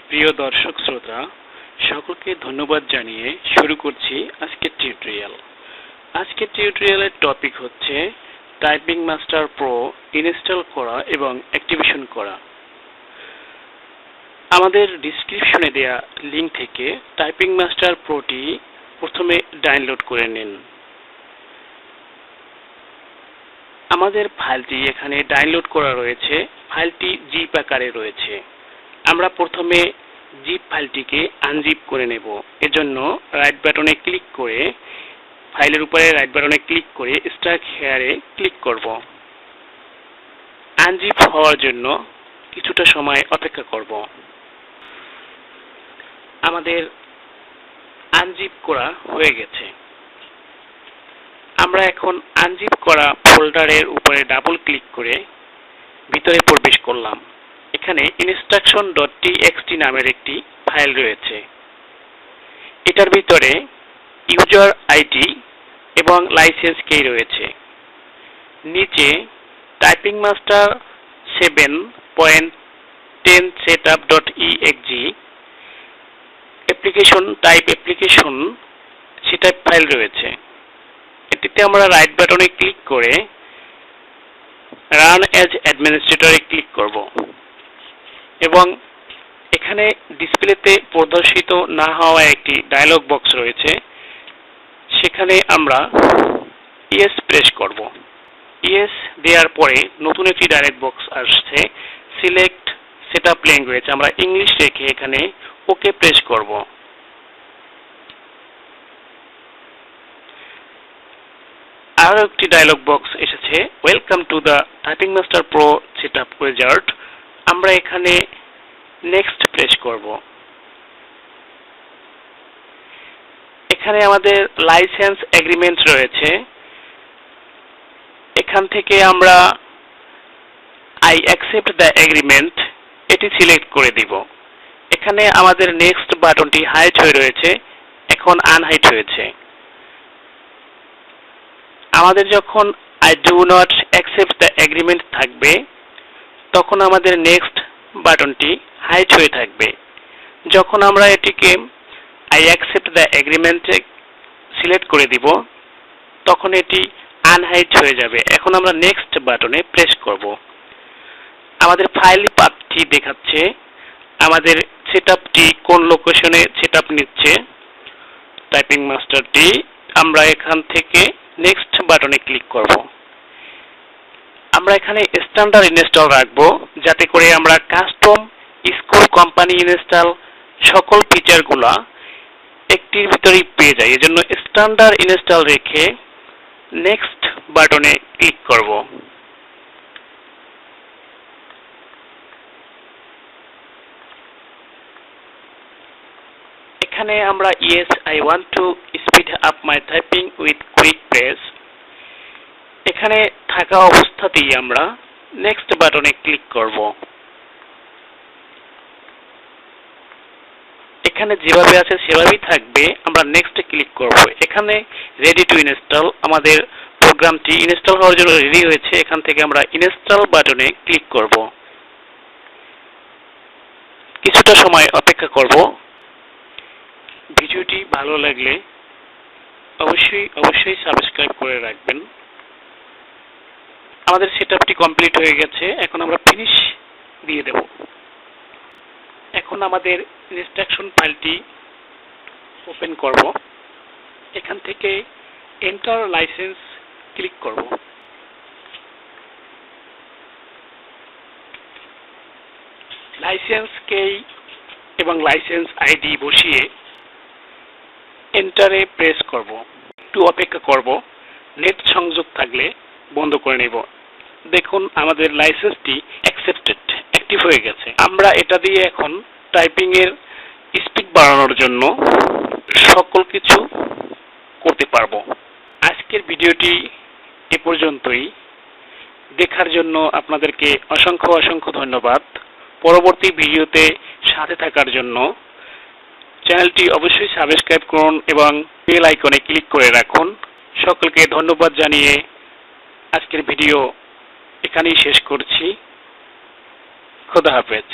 প্রিয় দর্শক শ্রোতা, সকলকে ধন্যবাদ জানিয়ে শুরু করছি আজকের টিউটোরিয়াল। আজকের টিউটোরিয়ালের টপিক হচ্ছে টাইপিং মাস্টার প্রো ইনস্টল করা এবং অ্যাক্টিভেশন করা। আমাদের ডিসক্রিপশনে দেয়া লিংক থেকে টাইপিং মাস্টার প্রোটি প্রথমে ডাউনলোড করে নিন। আমাদের ফাইলটি এখানে ডাউনলোড করা রয়েছে। ফাইলটি জিপ আকারে রয়েছে। আমরা প্রথমে জিপ ফাইলটিকে আনজিপ করে নেব। এজন্য রাইট বাটনে ক্লিক করে ফাইলের উপরে রাইট বাটনে ক্লিক করে স্টার্ট হেয়ারে ক্লিক করব। আনজিপ হওয়ার জন্য কিছুটা সময় অপেক্ষা করব। আমাদের আনজিপ করা হয়ে গেছে। আমরা এখন আনজিপ করা ফোল্ডারের উপরে ডাবল ক্লিক করে ভিতরে প্রবেশ করলাম। এখানে instruction.txt নামের একটি ফাইল রয়েছে। এটার ভিতরে ইউজার আইডি এবং লাইসেন্স কি রয়েছে। নিচে typing master 7.10 setup.exe application type application সেটা ফাইল রয়েছে। এটিতে আমরা রাইট বাটনে ক্লিক করে রান অ্যাজ অ্যাডমিনিস্ট্রেটরে ক্লিক করব এবং এখানে ডিসপ্লেতে প্রদর্শিত না হওয়া একটি ডায়লগ বক্স রয়েছে। সেখানে আমরা ইয়েস প্রেস করব। ইয়েস দেওয়ার পরে নতুন একটি ডায়লগ বক্স আসছে, সিলেক্ট সেটআপ ল্যাঙ্গুয়েজ। আমরা ইংলিশ রেখে এখানে ওকে প্রেস করব। আরও একটি ডায়লগ বক্স এসেছে, welcome to the typing master pro setup wizard. আমরা এখানে নেক্সট প্রেস করব। এখানে আমাদের লাইসেন্স এগ্রিমেন্ট রয়েছে। এখান থেকে আমরা আই অ্যাকসেপ্ট দ্য এগ্রিমেন্ট এটি সিলেক্ট করে দিব। এখানে আমাদের নেক্সট বাটনটি হাইড হয়ে রয়েছে, এখন আনহাইড হয়েছে। আমাদের যখন I do not accept the agreement থাকবে তখন আমাদের নেক্সট বাটনটি হাইড হয়ে থাকবে। যখন আমরা এটিকে আই অ্যাকসেপ্ট দ্য এগ্রিমেন্টে সিলেক্ট করে দিব তখন এটি আনহাইড হয়ে যাবে। এখন আমরা নেক্সট বাটনে প্রেস করব। আমাদের ফাইল পাথটি দেখাচ্ছে আমাদের সেটআপটি কোন লোকেশনে সেটআপ নিচ্ছে টাইপিং মাস্টারটি। আমরা এখান থেকে নেক্সট বাটনে ক্লিক করব। আমরা এখানে স্ট্যান্ডার্ড ইনস্টল রাখবো যাতে করে আমরা কাস্টম স্কুল কোম্পানি ইনস্টল সকল ফিচারগুলা একটির ভিতরেই পেয়ে যাই। এজন্য স্ট্যান্ডার্ড ইনস্টল রেখে নেক্সট বাটনে ক্লিক করব। এখানে আমরা yes I want to speed up my typing with quick press এখানে থাকা অবস্থাতেই আমরা নেক্সট বাটনে ক্লিক করব। এখানে যেভাবে আছে সেভাবেই থাকবে, আমরা নেক্সট ক্লিক করব। এখানে রেডি টু ইনস্টল, আমাদের প্রোগ্রামটি ইনস্টল হওয়ার জন্য রেডি হয়েছে। এখান থেকে আমরা ইনস্টল বাটনে ক্লিক করব। কিছুটা সময় অপেক্ষা করব। ভিডিওটি ভালো লাগলে অবশ্যই সাবস্ক্রাইব করে রাখবেন। আমাদের সেটআপটি কমপ্লিট হয়ে গেছে। এখন আমরা ফিনিশ দিয়ে দেব। এখন আমাদের ইনস্ট্রাকশন ফাইলটি ওপেন করব। এখান থেকে এন্টার লাইসেন্স ক্লিক করব। লাইসেন্স কি এবং লাইসেন্স আইডি বসিয়ে এন্টারে প্রেস করব। একটু অপেক্ষা করব। নেট সংযোগ থাকলে বন্ধ করে নেব। দেখুন আমাদের লাইসেন্সটি অ্যাকসেপ্টেড অ্যাক্টিভ হয়ে গেছে। আমরা এটা দিয়ে এখন টাইপিং এর স্পিড বাড়ানোর জন্য সকল কিছু করতে পারবো। আজকের ভিডিওটি এ পর্যন্তই। দেখার জন্য আপনাদেরকে অসংখ্য ধন্যবাদ। পরবর্তী ভিডিওতে সাথে থাকার জন্য চ্যানেলটি অবশ্যই সাবস্ক্রাইব করুন এবং বেল আইকনে ক্লিক করে রাখুন। সকলকে ধন্যবাদ জানিয়ে আজকের ভিডিও এখানেই শেষ করছি। খোদা হাফেজ।